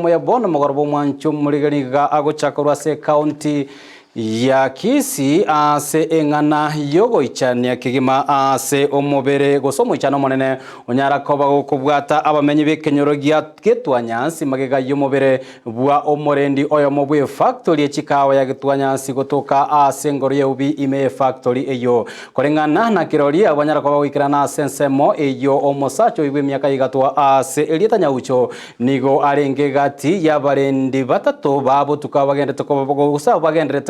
Moya bona magorbo mwancho murigani ga agochakorwa se county ya Kisii ase engana yogo ichania kigima ase omobere gosomo ichano monene onyara koba gukubwata abamenyi bekenyorogia getwanyansi magega yomobere bwa omorendi oyo mobwe factory echikawa ya getwanyansi gotoka ase ngoro ya ubi ime factory eyo korengana na kirori abanyara koba wikirana sensemo eyo omosacho ibwe myaka igatwa ase elietanya ucho nigo arenge gati ya barendi batatu babo tukabagende tukoba gusa bagende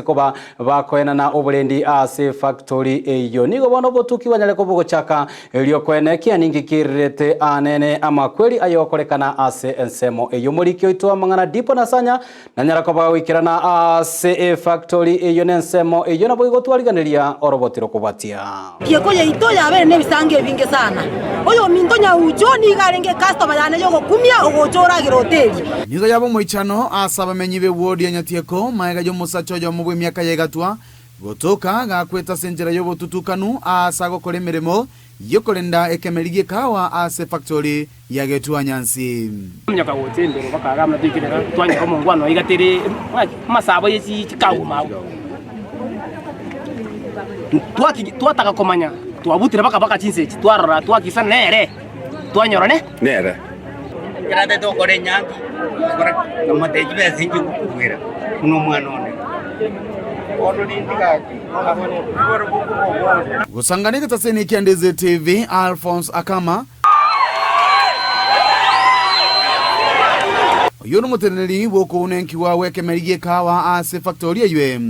bakoena na oburendi ase factory eyo nigo bono botuki banyale kobugo chaka elio kwenekia ningi kirete anene ama kweli ayokorekana ase ensemo eyo murikyo itwa mangana dipo na sanya na nyara koba wikirana ase factory eyo nensemo eyo na boigo twaliganiria orobotiro kubatia kiekoye ito yabe ne bisange binge sana oyo mintonya ujo ni garenge customer yane yogo kumia ogochora giroteli nigo yabo moichano asaba menyibe wodi anyatieko maega yo musacho yo mubwe myaka yegatwa gotoka gakweta senjera yo botutukanu asago kole mirimo yokolenda ekemerigie kawa ase factory ya Getwanyansi myaka wotembe bakaga twikirera twanye ko mungwano igatiri masabo yeci kawo mawo twataka komanya twabutira baka chinsechi twarora twakisa nere twanyorane nere grade to kore nyangi kora amateji be sinju kuwira uno mwana one gusanganike taseni kiandeze TV Alphonse Akama yono muteneri woko unenki wa weke merigie kawa ase factory ywe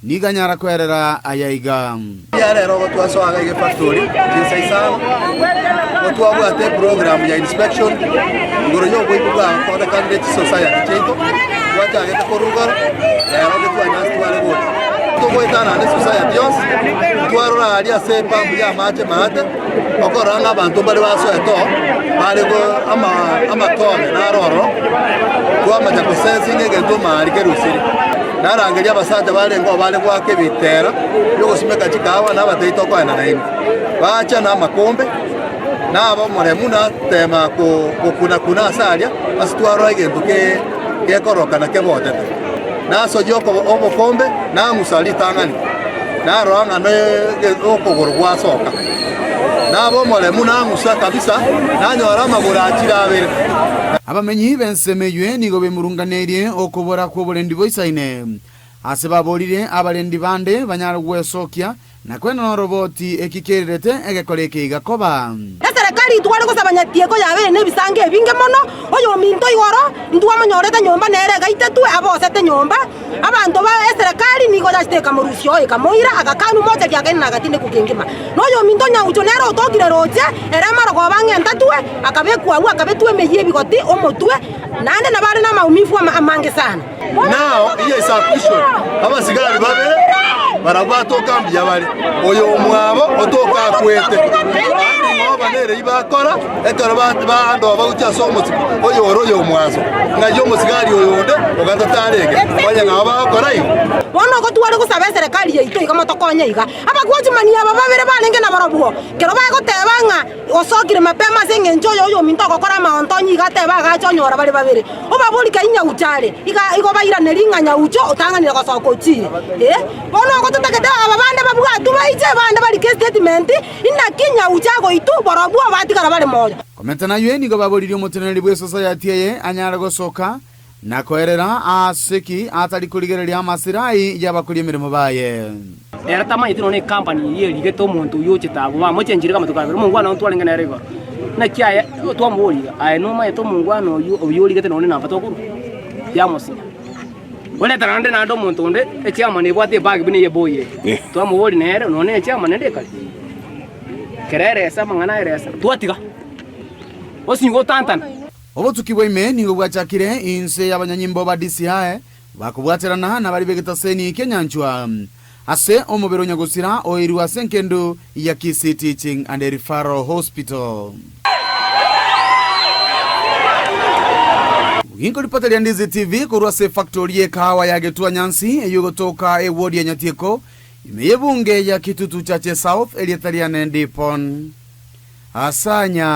niganyara kwerera ayaiga yale rogo twaso agage factory jinsaisana otwabu ate program ya inspection ngoro yo boibuga for the candidate society cheito wacha agete korugara ya rogo twanyasi twale go togoitana ne society yos twarora ali ase pambu ya mache mate okoranga abantu bali baso eto bali go ama tome na roro twamaja kusensi ngegento mari kerusiri narangeria basaja bale ngo bale gwake bitera yogo simeka chikawa na bateito kwa na naini bacha na makombe na abo moremuna tema ko kuna asalia asitwaro egento ke koroka na ke bote na sojo ko obo kombe na musali tangani na roanga ne okogoro gwa soka na abo moremuna musa kabisa na nyora magura achira abere abamenyi bensemeywe nigo bemurunganerie okobora ko borendi boisaine ase baborire abarendi bande banyara gwesokia na kwena no roboti ekikerete egekoreke igakoba serikali twale ko sabanyatieko yabe ne bisange binge mono oyo minto igoro ndwa manyoreta nyomba nere gaitetu abosete nyomba abantu ba serikali nigo yasteka murusyo ekamoira agakanu moja kyagene nagatinde kugengema noyo minto nya ucho nero tokire roche era maro go bangenta tuwe akabekwa wu akabetwe meye bigoti omotwe nande nabare na maumifu amange sana now yes sufficient abasigara babere barabatoka mbiyabari oyo mwabo otoka kwete banere ibakora ekara bando bagucha somotsi oyo oroyo mwazo ngayo musigari oyonde ogatatарege banya ngaba bakora iyo bono ko twale gusabe serikali yeito igama tokonya iga abagwaji mani aba babere banenge na barabwo kero bagotebanga osokire mapema senge njoyo oyo minto gokora maontonyi gateba gachonyora bari babere obabuli kainya uchale igo baira neringanya ucho otanganira gosoko chi bono ko tutakete ababande babwa tubaije bande bali statement ina kinya uchago itu barabwo batikara bali moyo komentana ywe nigo baboriri omuteneri bwe society ye anyara gosoka na koerera aseki atari kurigereria amasirai yabakuri mirimo baye era tama itino ne company ye ligeto muntu yo chitabu ba mo chenjire kama tukabira mungwana ntwalengana rego na kya twamuriga aye no ma to mungwana yo ligete no ne namba tokuru ya mosi wala tarande na ndo muntu nde echiama ne bwate bag bine ye boye twamuri nere no ne echiama nde kali kerere esa mangana eresa twatiga osingo tantana obo tukibwime nigo bwachakire inse y'abanyanyimbo ba DCI bakubwaterana na bari begetaseni Kenyanchwa ase omobero nyagusira oirwa senkendo ya Kisii Teaching and Referral Hospital Inko lipatali ya Ndizi TV kurwa se factory ye kawa ya Getwanyansi eyogotoka ward ya Nyatieko imeyebunge ya Kitutu Chache South elietariane Dipon Asanya